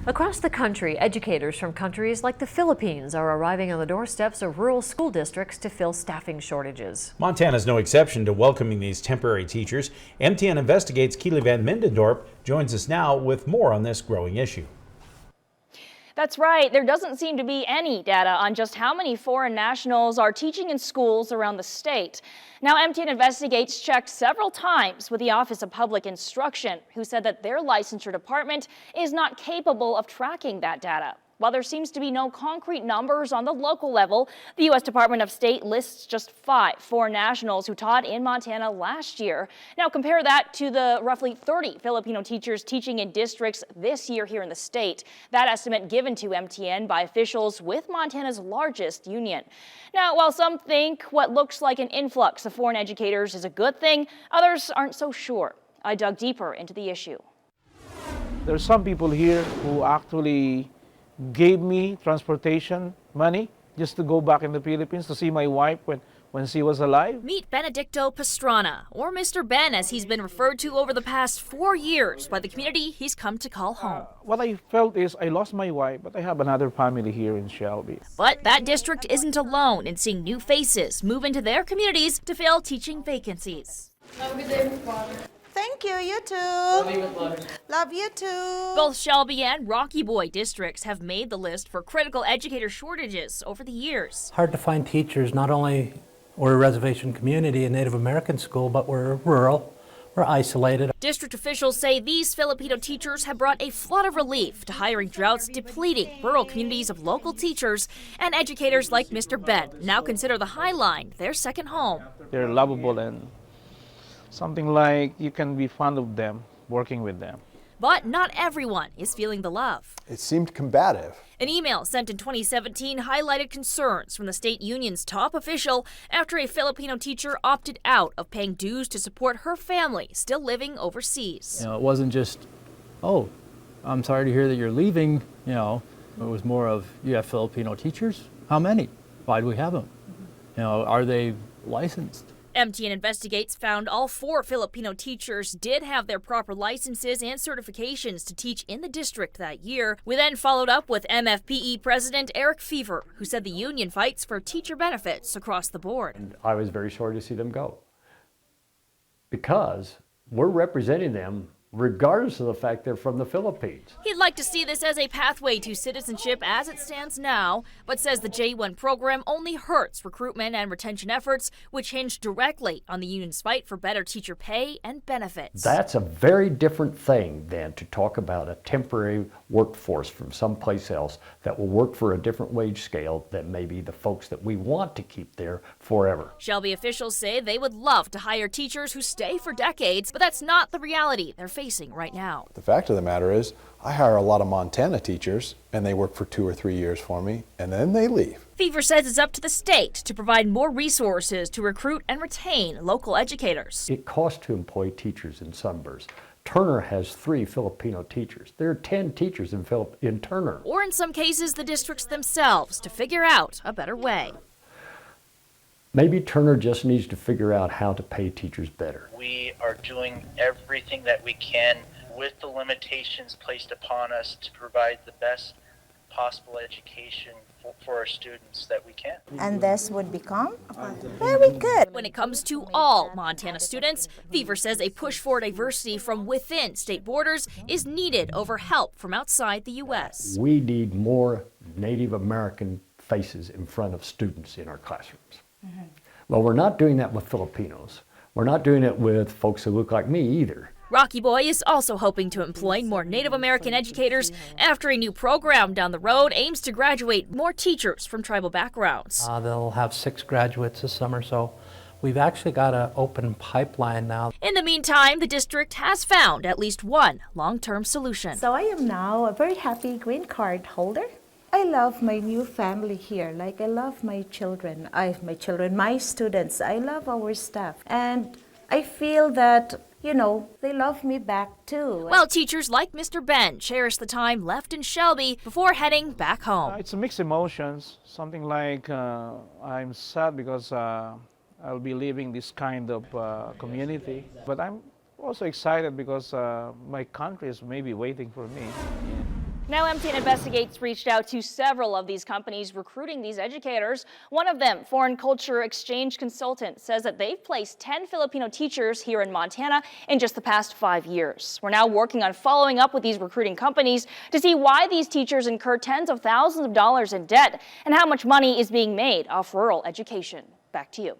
Across the country, educators from countries like the Philippines are arriving on the doorsteps of rural school districts to fill staffing shortages. Montana is no exception to welcoming these temporary teachers. MTN Investigates' Keely Van Mindendorp joins us now with more on this growing issue. That's right. There doesn't seem to be any data on just how many foreign nationals are teaching in schools around the state. Now, MTN Investigates checked several times with the Office of Public Instruction, who said that their licensure department is not capable of tracking that data. While there seems to be no concrete numbers on the local level, the U.S. Department of State lists just 5 foreign nationals who taught in Montana last year. Now compare that to the roughly 30 Filipino teachers teaching in districts this year here in the state. That estimate given to MTN by officials with Montana's largest union. Now, while some think what looks like an influx of foreign educators is a good thing, others aren't so sure. I dug deeper into the issue. There are some people here who actually gave me transportation money just to go back in the Philippines to see my wife when she was alive. Meet Benedicto Pastrana, or Mr. Ben as he's been referred to over the past 4 years by the community he's come to call home. What I felt is I lost my wife, but I have another family here in Shelby. But that district isn't alone in seeing new faces move into their communities to fill teaching vacancies. Have a good day, Father. Thank you, you too. Love you, Mother. Love you too. Both Shelby and Rocky Boy districts have made the list for critical educator shortages over the years. Hard to find teachers. Not only we're a reservation community, a Native American school, but we're rural, we're isolated. District officials say these Filipino teachers have brought a flood of relief to hiring droughts depleting rural communities of local teachers, and educators like Mr. Ben now consider the High Line their second home. They're lovable and something like you can be fond of them, working with them. But not everyone is feeling the love. It seemed combative. An email sent in 2017 highlighted concerns from the state union's top official after a Filipino teacher opted out of paying dues to support her family still living overseas. It wasn't just, oh, I'm sorry to hear that you're leaving. It was more of, you have Filipino teachers? How many? Why do we have them? Are they licensed? MTN Investigates found all 4 Filipino teachers did have their proper licenses and certifications to teach in the district that year. We then followed up with MFPE President Eric Fever, who said the union fights for teacher benefits across the board. And I was very sorry to see them go because we're representing them regardless of the fact they're from the Philippines. He'd like to see this as a pathway to citizenship as it stands now, but says the J1 program only hurts recruitment and retention efforts, which hinge directly on the union's fight for better teacher pay and benefits. That's a very different thing than to talk about a temporary workforce from someplace else that will work for a different wage scale than maybe the folks that we want to keep there forever. Shelby officials say they would love to hire teachers who stay for decades, but that's not the reality they're facing right now. The fact of the matter is, I hire a lot of Montana teachers, and they work for 2 or 3 years for me, and then they leave. Fever says it's up to the state to provide more resources to recruit and retain local educators. It costs to employ teachers in Sunburst. Turner has 3 Filipino teachers. There are 10 teachers in Turner. Or in some cases, the districts themselves to figure out a better way. Maybe Turner just needs to figure out how to pay teachers better. We are doing everything that we can with the limitations placed upon us to provide the best possible education for our students that we can. And this would become very good. When it comes to all Montana students, Fever says a push for diversity from within state borders is needed over help from outside the U.S. We need more Native American faces in front of students in our classrooms. Well, we're not doing that with Filipinos. We're not doing it with folks who look like me either. Rocky Boy is also hoping to employ more Native American educators after a new program down the road aims to graduate more teachers from tribal backgrounds. They'll have 6 graduates this summer, so we've actually got an open pipeline now. In the meantime, the district has found at least one long-term solution. So I am now a very happy green card holder. I love my new family here. Like, I love my children, my students. I love our staff. And I feel that, they love me back too. Well, teachers like Mr. Ben cherish the time left in Shelby before heading back home. It's a mixed emotions. Something like I'm sad because I'll be leaving this kind of community. But I'm also excited because my country is maybe waiting for me. Now, MTN Investigates reached out to several of these companies recruiting these educators. One of them, Foreign Culture Exchange Consultant, says that they've placed 10 Filipino teachers here in Montana in just the past 5 years. We're now working on following up with these recruiting companies to see why these teachers incur tens of thousands of dollars in debt and how much money is being made off rural education. Back to you.